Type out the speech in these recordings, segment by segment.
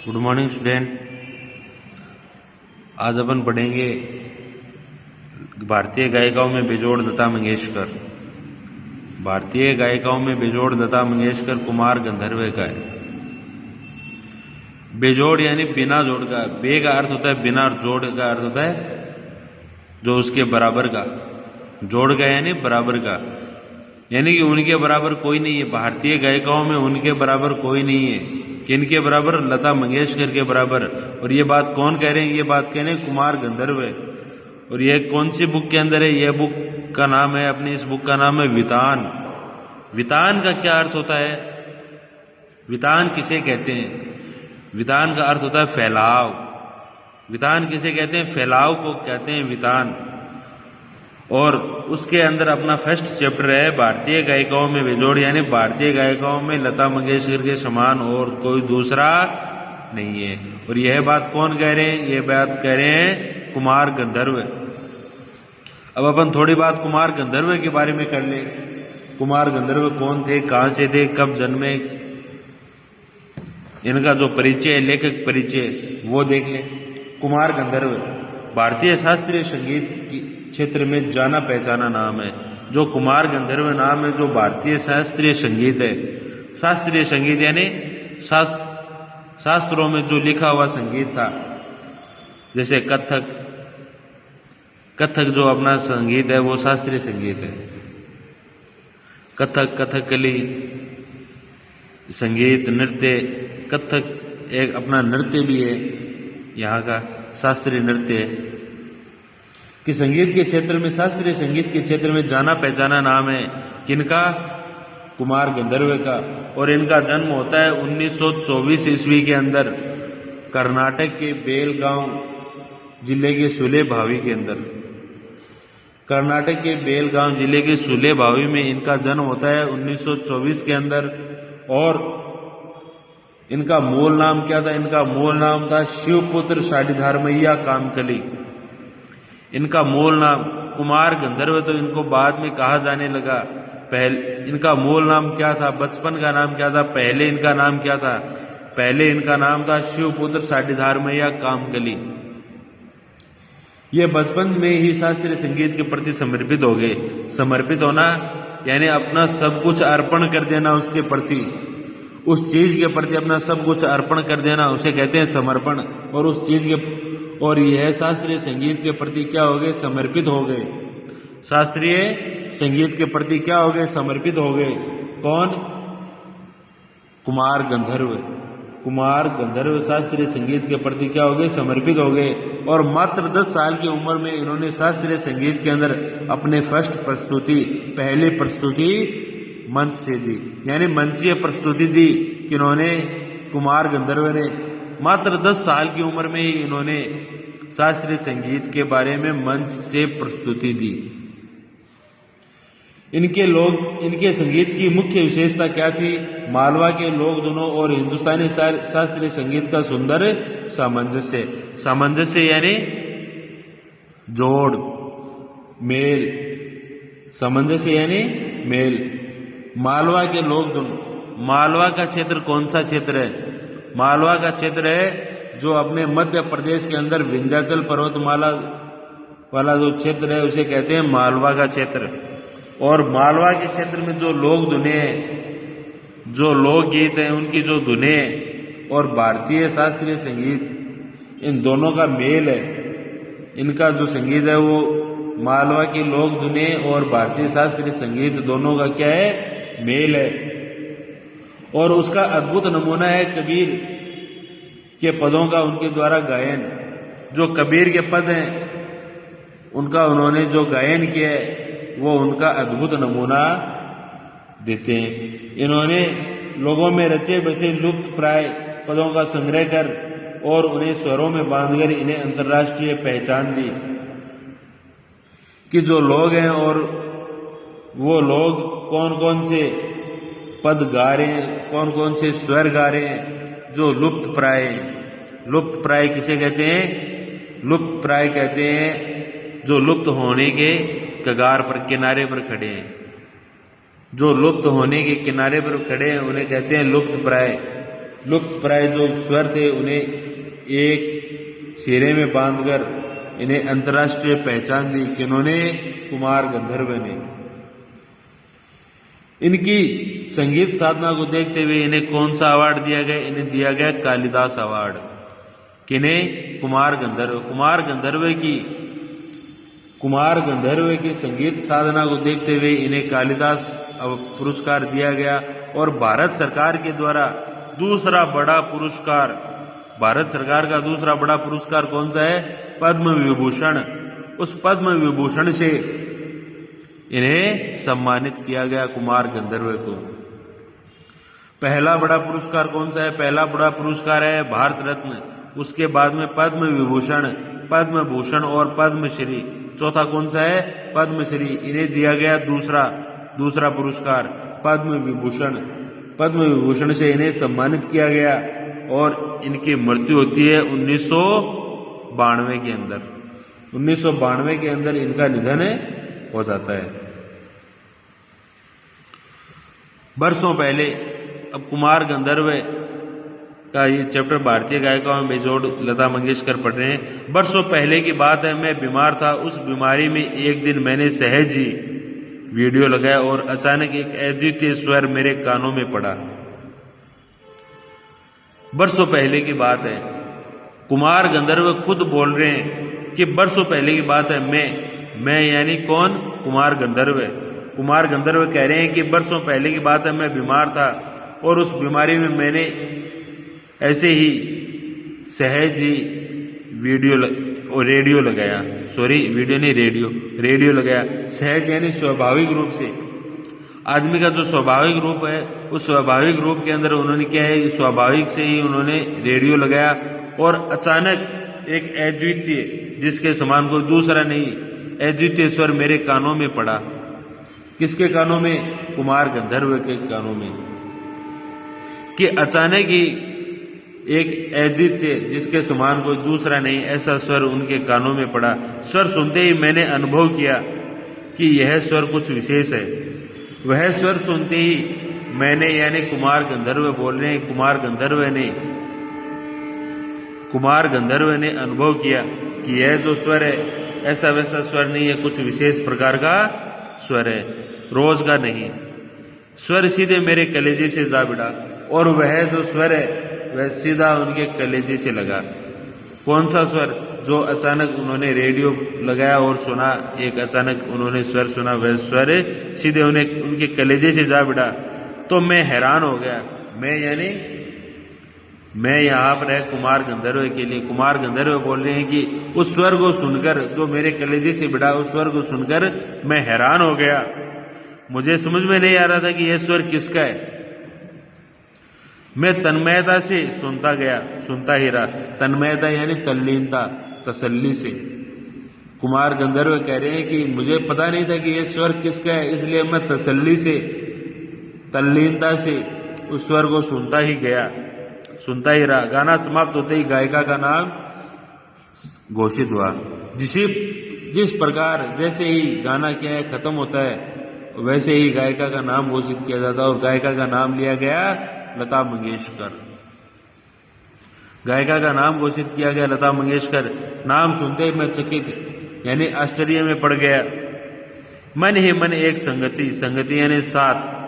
Good morning student. आज अपन पढ़ेंगे भारतीय गायिकाओं में बेजोड़ लता मंगेशकर। भारतीय गायिकाओं में बेजोड़ लता मंगेशकर कुमार गंधर्व का है। बेजोड़ यानी बिना जोड़ का। बे का अर्थ होता है बिना, और जोड़ का अर्थ होता है जो उसके बराबर का। जोड़ का यानी बराबर का, यानी कि उनके बराबर कोई नहीं है। भारतीय गायिकाओं में उनके बराबर कोई नहीं है। किनके बराबर? लता मंगेशकर के बराबर। और ये बात कौन कह रहे हैं? ये बात कह रहे हैं कुमार गंधर्व। और ये कौन सी बुक के अंदर है? यह बुक का नाम है, अपनी इस बुक का नाम है वितान। वितान का क्या अर्थ होता है? वितान किसे कहते हैं? वितान का अर्थ होता है फैलाव। वितान किसे कहते हैं? फैलाव को कहते हैं वितान। और उसके अंदर अपना फर्स्ट चैप्टर है भारतीय गायिकाओं में बेजोड़, यानी भारतीय गायिकाओं में लता मंगेशकर के समान और कोई दूसरा नहीं है। और यह बात कौन कह रहे हैं? यह बात कह रहे हैं कुमार गंधर्व। अब अपन थोड़ी बात कुमार गंधर्व के बारे में कर लें। कुमार गंधर्व कौन थे, कहां से थे, कब जन्मे, इनका जो परिचय, लेखक परिचय, वो देख लें। कुमार गंधर्व भारतीय शास्त्रीय संगीत की क्षेत्र में जाना पहचाना नाम है। जो कुमार गंधर्व नाम है, जो भारतीय शास्त्रीय संगीत है। शास्त्रीय संगीत यानी शास्त्रों में जो लिखा हुआ संगीत था, जैसे कथक जो अपना संगीत है वो शास्त्रीय संगीत है। कथकली संगीत, नृत्य, कथक एक अपना नृत्य भी है, यहाँ का शास्त्रीय नृत्य है। कि संगीत के क्षेत्र में, शास्त्रीय संगीत के क्षेत्र में जाना पहचाना नाम है किनका? कुमार गंधर्व का। और इनका जन्म होता है 1924 ईस्वी के अंदर कर्नाटक के बेलगांव जिले के सुलेभावी के अंदर। कर्नाटक के बेलगांव जिले के सुलेभावी में इनका जन्म होता है 1924 के अंदर। और इनका मूल नाम क्या था? इनका मूल नाम था शिवपुत्र शालिधारमैया कामकली। इनका मूल नाम कुमार गंधर्व तो इनको बाद में कहा जाने लगा। पहले इनका मूल नाम क्या था? बचपन का नाम क्या था? पहले इनका नाम क्या था? पहले इनका नाम था शिवपुत्र शालिधारमैया कामकली। ये बचपन में ही शास्त्रीय संगीत के प्रति समर्पित हो गए। समर्पित होना यानी अपना सब कुछ अर्पण कर देना उसके प्रति, उस चीज के प्रति अपना सब कुछ अर्पण कर देना, उसे कहते हैं समर्पण। और उस चीज के, और यह शास्त्रीय संगीत के प्रति क्या हो गए? समर्पित हो गए। शास्त्रीय संगीत के प्रति क्या हो गए? समर्पित हो गए। कौन? कुमार गंधर्व। कुमार गंधर्व शास्त्रीय संगीत के प्रति क्या हो गए? समर्पित हो गए। और मात्र 10 साल की उम्र में इन्होंने शास्त्रीय संगीत के अंदर अपने फर्स्ट प्रस्तुति, पहली प्रस्तुति मंच से दी, यानी मंचीय प्रस्तुति दी। किन्होंने? कुमार गंधर्व ने। मात्र 10 साल की उम्र में ही इन्होंने शास्त्रीय संगीत के बारे में मंच से प्रस्तुति दी। इनके संगीत की मुख्य विशेषता क्या थी? मालवा के लोक धुनों और हिंदुस्तानी शास्त्रीय संगीत का सुंदर सामंजस्य। सामंजस्य यानी जोड़, मेल। सामंजस्य यानी मेल। मालवा के लोक धुन। मालवा का क्षेत्र कौन सा क्षेत्र है? मालवा का क्षेत्र है जो अपने मध्य प्रदेश के अंदर विंध्याचल पर्वतमाला वाला जो क्षेत्र है उसे कहते हैं मालवा का क्षेत्र। और मालवा के क्षेत्र में जो लोक धुनें हैं, जो लोकगीत हैं, उनकी जो धुनें और भारतीय शास्त्रीय संगीत, इन दोनों का मेल है। इनका जो संगीत है वो मालवा की लोक धुनें और भारतीय शास्त्रीय संगीत दोनों का क्या है? मेल है। और उसका अद्भुत नमूना है कबीर के पदों का उनके द्वारा गायन। जो कबीर के पद हैं उनका उन्होंने जो गायन किया है वो उनका अद्भुत नमूना देते हैं। इन्होंने लोगों में रचे बसे लुप्त प्राय पदों का संग्रह कर और उन्हें स्वरों में बांधकर इन्हें अंतर्राष्ट्रीय पहचान दी। कि जो लोग हैं और वो लोग कौन कौन से पद गा रहे हैं, कौन कौन से स्वर गा रहे हैं, जो लुप्त प्राय। लुप्त प्राय किसे कहते हैं? लुप्त प्राय कहते हैं जो लुप्त होने के कगार पर, किनारे पर खड़े हैं। जो लुप्त होने के किनारे पर खड़े हैं उन्हें कहते हैं लुप्त प्राय। लुप्त प्राय जो स्वर थे उन्हें एक सिरे में बांधकर इन्हें अंतर्राष्ट्रीय पहचान दी। किन्होंने? कुमार गंधर्व ने। इनकी संगीत साधना को देखते हुए इन्हें कौन सा अवार्ड दिया गया? इन्हें दिया गया कालिदास अवार्ड। किन्हें? कुमार गंधर्व। कुमार गंधर्व की संगीत साधना को देखते हुए इन्हें कालिदास पुरस्कार दिया गया। और भारत सरकार के द्वारा दूसरा बड़ा पुरस्कार, भारत सरकार का दूसरा बड़ा पुरस्कार कौन सा है? पद्म विभूषण। उस पद्म विभूषण से इन्हें सम्मानित किया गया कुमार गंधर्व को। पहला बड़ा पुरस्कार कौन सा है? पहला बड़ा पुरस्कार है भारत रत्न, उसके बाद में पद्म विभूषण, पद्म भूषण और पद्मश्री। चौथा कौन सा है? पद्मश्री। इन्हें दिया गया दूसरा पुरस्कार पद्म विभूषण। पद्म विभूषण से इन्हें सम्मानित किया गया और इनकी मृत्यु होती है 1992 के अंदर। 1992 के अंदर इनका निधन हो जाता है। वर्षों पहले, अब कुमार गंधर्व का ये चैप्टर भारतीय गायिकाओं में बेजोड़ लता मंगेशकर पढ़ रहे हैं। वर्षों पहले की बात है, मैं बीमार था। उस बीमारी में एक दिन मैंने सहज ही वीडियो लगाया और अचानक एक अद्वितीय स्वर मेरे कानों में पड़ा। वर्षों पहले की बात है, कुमार गंधर्व खुद बोल रहे हैं कि वर्षों पहले की बात है। मैं यानी कौन? कुमार गंधर्व। कुमार गंधर्व कह रहे हैं कि वर्षों पहले की बात है, मैं बीमार था और उस बीमारी में मैंने ऐसे ही सहज ही रेडियो लगाया। सॉरी, वीडियो नहीं, रेडियो लगाया। सहज यानी स्वाभाविक रूप से। आदमी का जो स्वाभाविक रूप है, उस स्वाभाविक रूप के अंदर उन्होंने क्या है, स्वाभाविक से ही उन्होंने रेडियो लगाया और अचानक एक अद्वितीय, जिसके समान कोई दूसरा नहीं, अद्वितीय स्वर मेरे कानों में पड़ा। किसके कानों में? कुमार गंधर्व के कानों में। कि अचानक ही एक अद्वितीय, जिसके समान कोई दूसरा नहीं, ऐसा स्वर उनके कानों में पड़ा। स्वर सुनते ही मैंने अनुभव किया कि यह स्वर कुछ विशेष है। वह स्वर सुनते ही मैंने, यानी कुमार गंधर्व बोल रहे हैं, कुमार गंधर्व ने अनुभव किया कि यह जो स्वर है ऐसा वैसा स्वर नहीं है, कुछ विशेष प्रकार का स्वर है, रोज का नहीं। स्वर सीधे मेरे कलेजे से जा भिड़ा और वह जो स्वर है वह सीधा उनके कलेजे से लगा। कौन सा स्वर? जो अचानक उन्होंने रेडियो लगाया और सुना, एक अचानक उन्होंने स्वर सुना, वह स्वर सीधे उनके कलेजे से जा भिड़ा। तो मैं हैरान हो गया। मैं यहाँ पर है कुमार गंधर्व के लिए। कुमार गंधर्व बोल रहे हैं कि उस स्वर को सुनकर, जो मेरे कलेजे से भिड़ा, उस स्वर को सुनकर मैं हैरान हो गया। मुझे समझ में नहीं आ रहा था कि यह स्वर किसका है। मैं तन्मयता से सुनता ही रहा। तन्मयता यानी तल्लीनता, तसल्ली से। कुमार गंधर्व कह रहे हैं कि मुझे पता नहीं था कि यह स्वर किसका है, इसलिए मैं तसल्ली से, तल्लीनता से उस स्वर को सुनता ही रहा। गाना समाप्त होते ही गायिका का नाम घोषित हुआ। जिस प्रकार जैसे ही गाना क्या है खत्म होता है, वैसे ही गायिका का नाम घोषित किया जाता है और गायिका का नाम लिया गया लता मंगेशकर। गायिका का नाम घोषित किया गया लता मंगेशकर। नाम सुनते ही मैं चकित यानी आश्चर्य में पड़ गया। मन ही मन एक संगति यानी साथ।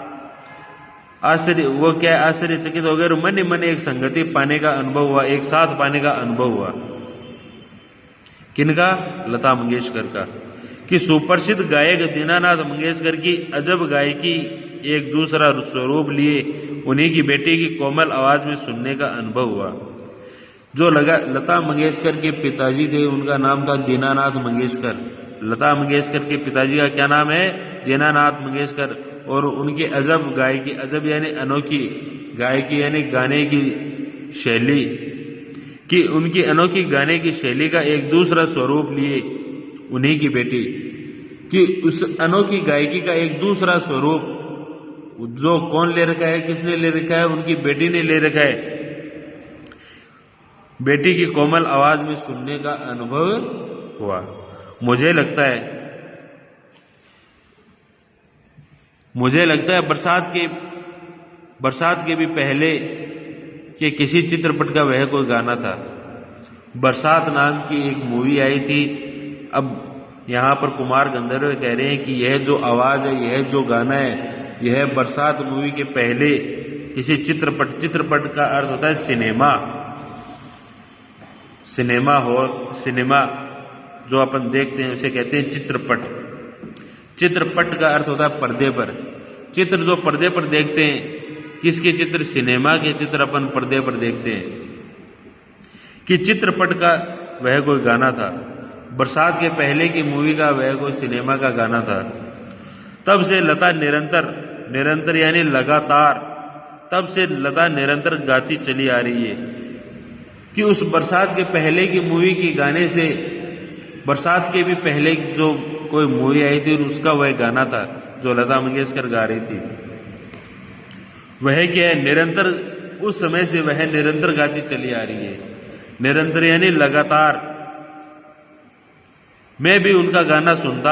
आश्चर्य, वो क्या आश्चर्यचकित हो गए और मन ही मन एक संगति पाने का अनुभव हुआ, एक साथ पाने का अनुभव हुआ। किनका? लता मंगेशकर का। कि सुप्रसिद्ध गायक दीनानाथ मंगेशकर की अजब गायकी एक दूसरा स्वरूप लिए उन्हीं की बेटी की कोमल आवाज में सुनने का अनुभव हुआ। जो लता मंगेशकर के पिताजी थे, उनका नाम था दीनानाथ मंगेशकर। लता मंगेशकर के पिताजी का क्या नाम है? दीनानाथ मंगेशकर। और उनकी अजब गायकी, अजब यानी अनोखी, गायकी यानी गाने की शैली, कि उनकी अनोखी गाने की शैली का एक दूसरा स्वरूप लिए उन्हीं की बेटी, कि उस अनोखी गायकी का एक दूसरा स्वरूप जो कौन ले रखा है, किसने ले रखा है? उनकी बेटी ने ले रखा है। बेटी की कोमल आवाज में सुनने का अनुभव हुआ। मुझे लगता है बरसात के भी पहले कि किसी चित्रपट का वह कोई गाना था। बरसात नाम की एक मूवी आई थी। अब यहाँ पर कुमार गंधर्व कह रहे हैं कि यह जो आवाज़ है, यह जो गाना है, यह बरसात मूवी के पहले किसी चित्रपट का अर्थ होता है सिनेमा जो अपन देखते हैं उसे कहते हैं चित्रपट का अर्थ होता है पर्दे पर। चित्र जो पर्दे पर देखते हैं, किसके चित्र? सिनेमा के चित्र अपन पर्दे पर देखते हैं। कि चित्रपट का वह कोई गाना था, बरसात के पहले की मूवी का वह कोई सिनेमा का गाना था। तब से लता निरंतर यानी लगातार, तब से लता निरंतर गाती चली आ रही है कि उस बरसात के पहले की मूवी के गाने से, बरसात के भी पहले जो कोई मूवी आई थी उसका वह गाना था जो लता मंगेशकर गा रही थी। वह क्या है? निरंतर, उस समय से वह निरंतर गाती चली आ रही है। निरंतर यानी लगातार। मैं भी उनका गाना सुनता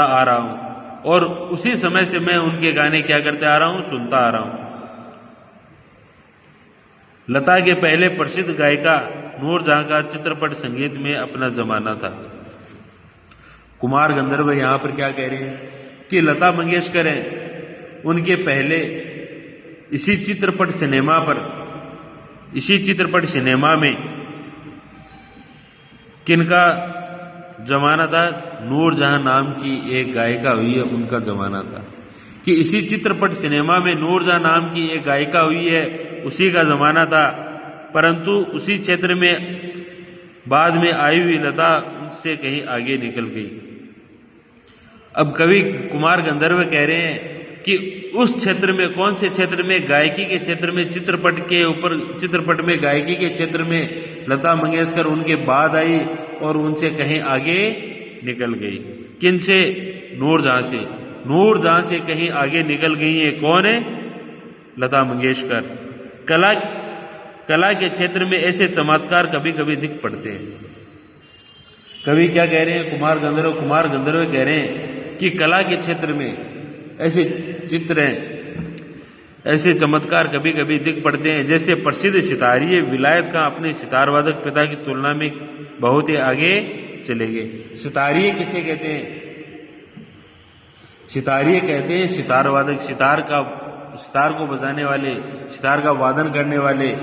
आ रहा हूं और उसी समय से मैं उनके गाने क्या करते आ रहा हूं? सुनता आ रहा हूं। लता के पहले प्रसिद्ध गायिका नूरजहां का चित्रपट संगीत में अपना जमाना था। कुमार गंधर्व यहां पर क्या कह रहे हैं कि लता मंगेशकर हैं, उनके पहले इसी चित्रपट सिनेमा में किनका जमाना था? नूरजहां नाम की एक गायिका हुई है, उनका जमाना था। कि इसी चित्रपट सिनेमा में नूरजहां नाम की एक गायिका हुई है, उसी का जमाना था। परंतु उसी क्षेत्र में बाद में आई हुई लता उससे कहीं आगे निकल गई। अब कवि कुमार गंधर्व कह रहे हैं कि उस क्षेत्र में, कौन से क्षेत्र में? गायकी के क्षेत्र में, चित्रपट में गायकी के क्षेत्र में लता मंगेशकर उनके बाद आई और उनसे कहीं आगे निकल गई। किनसे? नूरजहां से कहीं आगे निकल गई है। कौन है? लता मंगेशकर। कला के क्षेत्र में ऐसे चमत्कार कभी कभी दिख पड़ते हैं। कवि क्या कह रहे हैं? कुमार गंधर्व कह रहे हैं कि कला के क्षेत्र में ऐसे चित्र हैं, ऐसे चमत्कार कभी कभी दिख पड़ते हैं। जैसे प्रसिद्ध सितारिये विलायत खां अपने सितारवादक पिता की तुलना में बहुत ही आगे चले गए। सितारिये किसे कहते हैं? सितारिये कहते हैं सितारवादक, सितार को बजाने वाले, सितार का वादन करने वाले।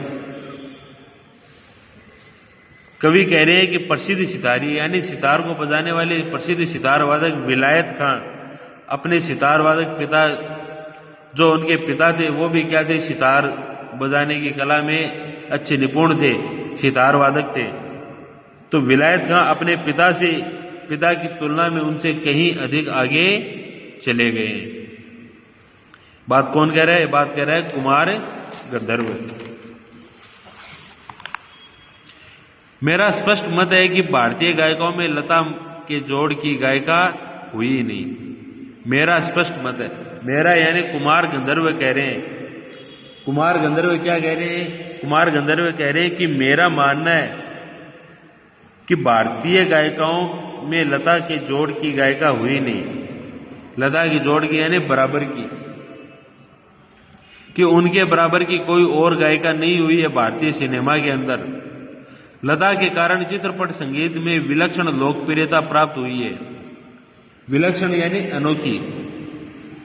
कवि कह रहे हैं कि प्रसिद्ध सितारिये यानी सितार को बजाने वाले प्रसिद्ध सितारवादक विलायत खां अपने सितारवादक पिता, जो उनके पिता थे वो भी क्या थे? सितार बजाने की कला में अच्छे निपुण थे, सितारवादक थे। तो विलायत खां अपने पिता की तुलना में उनसे कहीं अधिक आगे चले गए। बात कौन कह रहा है? बात कह रहा है कुमार गंधर्व। मेरा स्पष्ट मत है कि भारतीय गायकों में लता के जोड़ की गायिका हुई ही नहीं। मेरा स्पष्ट मत है, मेरा यानी कुमार गंधर्व कह रहे हैं। कुमार गंधर्व क्या कह रहे हैं? कुमार गंधर्व कह रहे हैं कि मेरा मानना है कि भारतीय गायिकाओं में लता के जोड़ की गायिका हुई नहीं। लता की जोड़ की यानी बराबर की, कि उनके बराबर की कोई और गायिका नहीं हुई है भारतीय सिनेमा के अंदर। लता के कारण चित्रपट संगीत में विलक्षण लोकप्रियता प्राप्त हुई है। विलक्षण यानी अनोखी।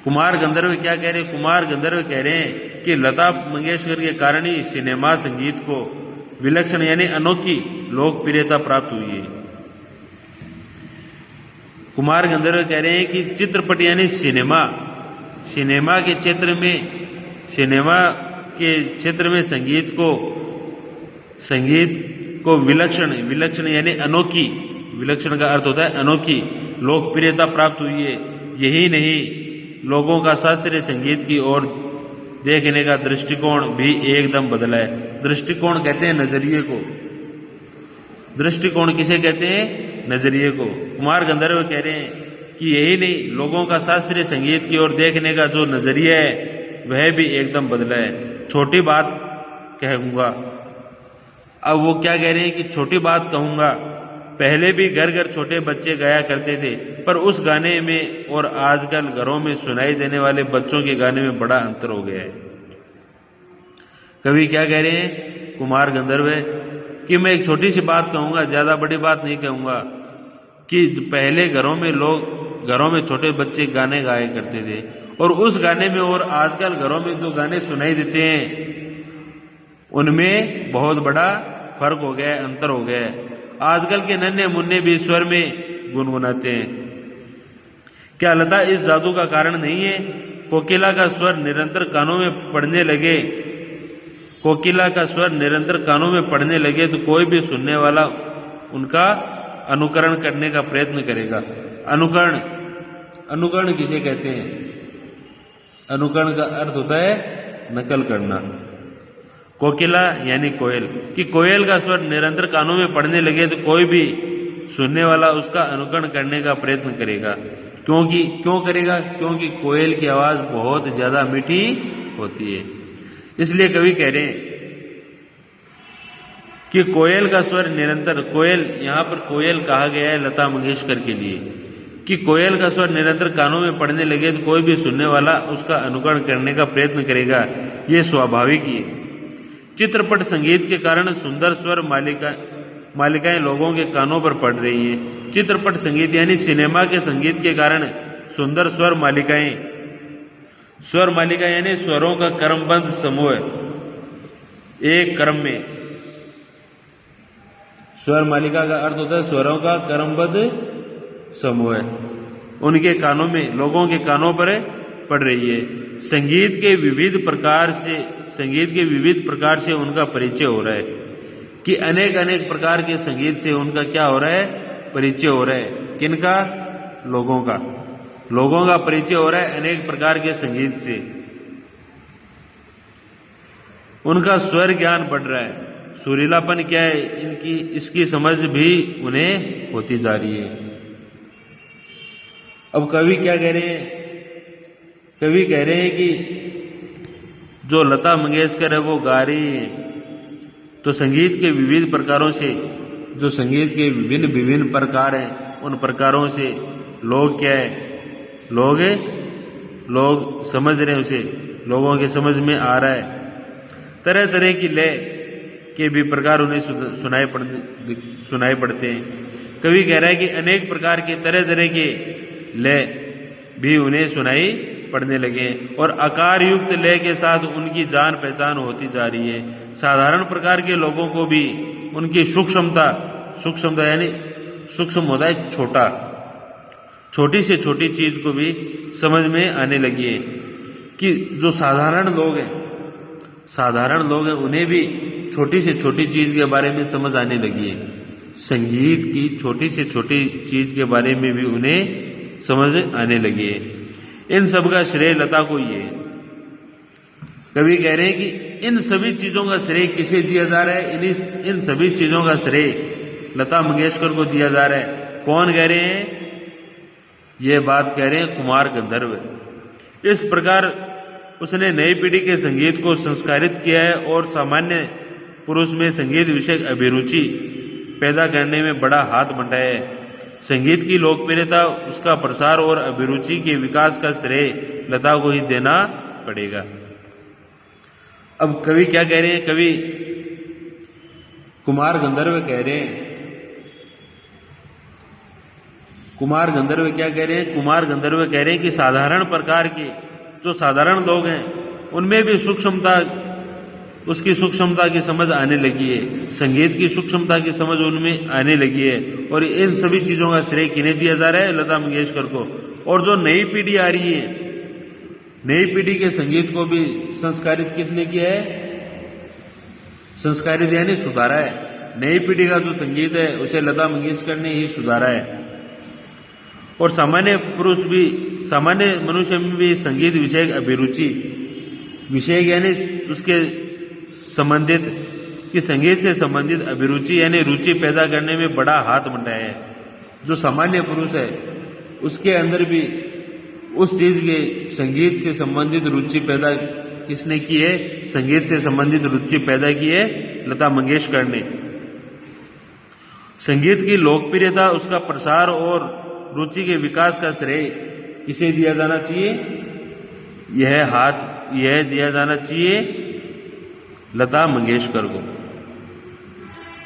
कुमार गंधर्व क्या कह रहे हैं? कुमार गंधर्व कह रहे हैं कि लता मंगेशकर के कारण ही सिनेमा संगीत को विलक्षण यानी अनोखी लोकप्रियता प्राप्त हुई है। कुमार गंधर्व कह रहे हैं कि चित्रपट यानी सिनेमा के क्षेत्र में संगीत को विलक्षण यानी अनोखी, विलक्षण का अर्थ होता है अनोखी लोकप्रियता प्राप्त हुई है। यही नहीं, लोगों का शास्त्रीय संगीत की ओर देखने का दृष्टिकोण भी एकदम बदला है। दृष्टिकोण कहते हैं नजरिए को। दृष्टिकोण किसे कहते हैं? नजरिए को। कुमार गंधर्व कह रहे हैं कि यही नहीं, लोगों का शास्त्रीय संगीत की ओर देखने का जो नजरिया है वह भी एकदम बदला है। छोटी बात कहूंगा। अब वो क्या कह रहे हैं कि छोटी बात कहूंगा, पहले भी घर घर छोटे बच्चे गाया करते थे, पर उस गाने में और आजकल घरों में सुनाई देने वाले बच्चों के गाने में बड़ा अंतर हो गया है। कवि क्या कह रहे हैं कुमार गंधर्व कि मैं एक छोटी सी बात कहूंगा, ज्यादा बड़ी बात नहीं कहूंगा, कि पहले घरों में छोटे बच्चे गाने गाया करते थे, और उस गाने में और आजकल घरों में जो गाने सुनाई देते हैं उनमें बहुत बड़ा फर्क हो गया है, अंतर हो गया है। आजकल के नन्हे मुन्ने भी स्वर में गुनगुनाते हैं। क्या लता इस जादू का कारण नहीं है? कोकिला का स्वर निरंतर कानों में पड़ने लगे, कोकिला का स्वर निरंतर कानों में पड़ने लगे तो कोई भी सुनने वाला उनका अनुकरण करने का प्रयत्न करेगा। अनुकरण किसे कहते हैं? अनुकरण का अर्थ होता है नकल करना। कोकिला यानी कोयल, कि कोयल का स्वर निरंतर कानों में पड़ने लगे तो कोई भी सुनने वाला उसका अनुकरण करने का प्रयत्न करेगा। क्यों करेगा? क्योंकि कोयल की आवाज बहुत ज्यादा मीठी होती है। इसलिए कवि कह रहे हैं कि कोयल का स्वर निरंतर, कोयल यहां पर कोयल कहा गया है लता मंगेशकर के लिए, कि कोयल का स्वर निरंतर कानों में पड़ने लगे तो कोई भी सुनने वाला उसका अनुकरण करने का प्रयत्न करेगा। ये स्वाभाविक ही है। चित्रपट संगीत के कारण सुंदर स्वर मालिकाएं लोगों के कानों पर पड़ रही हैं। चित्रपट संगीत यानी सिनेमा के संगीत के कारण सुंदर स्वर मालिका यानी स्वरों का क्रमबद्ध समूह, एक क्रम में। स्वर मालिका का अर्थ होता है स्वरों का क्रमबद्ध समूह, उनके कानों में, लोगों के कानों पर पड़ रही है। संगीत के विविध प्रकार से उनका परिचय हो रहा है, कि अनेक प्रकार के संगीत से उनका क्या हो रहा है? परिचय हो रहा है। किनका? लोगों का परिचय हो रहा है अनेक प्रकार के संगीत से। उनका स्वर ज्ञान बढ़ रहा है, सुरीलापन क्या है इसकी समझ भी उन्हें होती जा रही है। अब कवि क्या कह रहे हैं? कवि कह रहे हैं कि जो लता मंगेशकर है वो गा रही है, तो संगीत के विविध प्रकारों से, जो संगीत के विभिन्न प्रकार हैं, उन प्रकारों से लोग क्या है? लोग समझ रहे हैं उसे, लोगों के समझ में आ रहा है। तरह तरह की लय के भी प्रकार उन्हें सुनाई पड़ते हैं। कवि कह रहा है कि अनेक प्रकार के तरह के लय भी उन्हें सुनाई पड़ने लगे, और आकार युक्त लय के साथ उनकी जान पहचान होती जा रही है। साधारण प्रकार के लोगों को भी उनकी सूक्ष्मता यानी सूक्ष्म होता है छोटा, छोटी से छोटी चीज को भी समझ में आने लगी है, कि जो साधारण लोग हैं उन्हें भी छोटी से छोटी चीज के बारे में समझ आने लगी है। संगीत की छोटी से छोटी चीज के बारे में भी उन्हें समझ आने लगी है। इन सब का श्रेय लता को ही है। कवि कह रहे हैं कि इन सभी चीजों का श्रेय किसे दिया जा रहा है? इन सभी चीजों का श्रेय लता मंगेशकर को दिया जा रहा है। कौन कह रहे हैं? ये बात कह रहे हैं कुमार गंधर्व। इस प्रकार उसने नई पीढ़ी के संगीत को संस्कारित किया है और सामान्य पुरुष में संगीत विषयक अभिरुचि पैदा करने में बड़ा हाथ बंटाया है। संगीत की लोकप्रियता, उसका प्रसार और अभिरुचि के विकास का श्रेय लता को ही देना पड़ेगा। अब कवि क्या कह रहे हैं? कवि कुमार गंधर्व कह रहे हैं। कुमार गंधर्व क्या कह रहे हैं? कुमार गंधर्व कह रहे हैं कि साधारण प्रकार के जो साधारण लोग हैं उनमें भी उसकी सूक्ष्मता की समझ आने लगी है, संगीत की सूक्ष्मता की समझ उनमें आने लगी है। और इन सभी चीजों का श्रेय किन्हें दिया जा रहा है? लता मंगेशकर को। और जो नई पीढ़ी आ रही है, नई पीढ़ी के संगीत को भी संस्कारित किसने किया है? संस्कारित यानी सुधारा है। नई पीढ़ी का जो संगीत है उसे लता मंगेशकर ने ही सुधारा है। और सामान्य मनुष्य में भी संगीत विषयक अभिरुचि, विषय यानी उसके संबंधित, कि संगीत से संबंधित अभिरुचि यानी रुचि पैदा करने में बड़ा हाथ बंटाया है। जो सामान्य पुरुष है उसके अंदर भी उस चीज के संगीत से संबंधित रुचि पैदा किसने की है? संगीत से संबंधित रुचि पैदा की है लता मंगेशकर ने। संगीत की लोकप्रियता, उसका प्रसार और रुचि के विकास का श्रेय किसे दिया जाना चाहिए? यह दिया जाना चाहिए लता मंगेशकर को।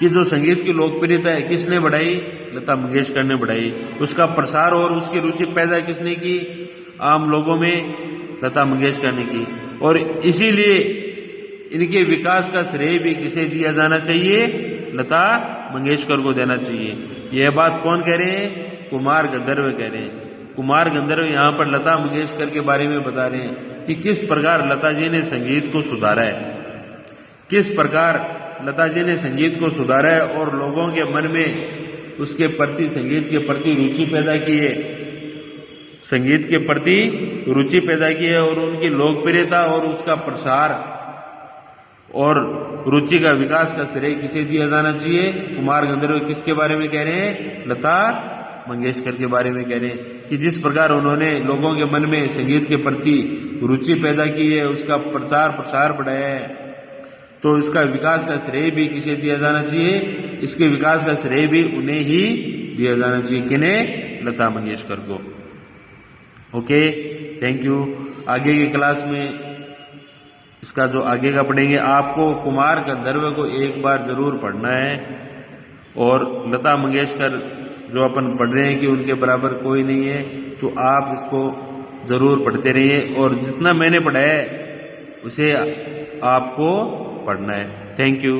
कि जो संगीत की लोकप्रियता है किसने बढ़ाई? लता मंगेशकर ने बढ़ाई। उसका प्रसार और उसकी रुचि पैदा किसने की? आम लोगों में लता मंगेशकर ने की। और इसीलिए इनके विकास का श्रेय भी किसे दिया जाना चाहिए? लता मंगेशकर को देना चाहिए। यह बात कौन कह रहे हैं? कुमार गंधर्व कह रहे हैं। कुमार गंधर्व यहाँ पर लता मंगेशकर के बारे में बता रहे हैं कि किस प्रकार लता जी ने संगीत को सुधारा है, किस प्रकार लता जी ने संगीत को सुधारा है और लोगों के मन में उसके प्रति, संगीत के प्रति रुचि पैदा की है, संगीत के प्रति रुचि पैदा की है और उनकी लोकप्रियता और उसका प्रसार और रुचि का विकास का श्रेय किसे दिया जाना चाहिए? कुमार गंधर्व किसके बारे में कह रहे हैं? लता मंगेशकर के बारे में कह रहे हैं कि जिस प्रकार उन्होंने लोगों के मन में संगीत के प्रति रुचि पैदा की है, उसका प्रसार बढ़ाया है, तो इसका विकास का श्रेय भी किसे दिया जाना चाहिए? इसके विकास का श्रेय भी उन्हें ही दिया जाना चाहिए। किन्हें? लता मंगेशकर को। Okay, thank you. आगे की क्लास में इसका जो आगे का पढ़ेंगे, आपको कुमार गंधर्व को एक बार जरूर पढ़ना है और लता मंगेशकर जो अपन पढ़ रहे हैं कि उनके बराबर कोई नहीं है, तो आप इसको जरूर पढ़ते रहिए और जितना मैंने पढ़ा है उसे आपको पढ़ना है। Thank you.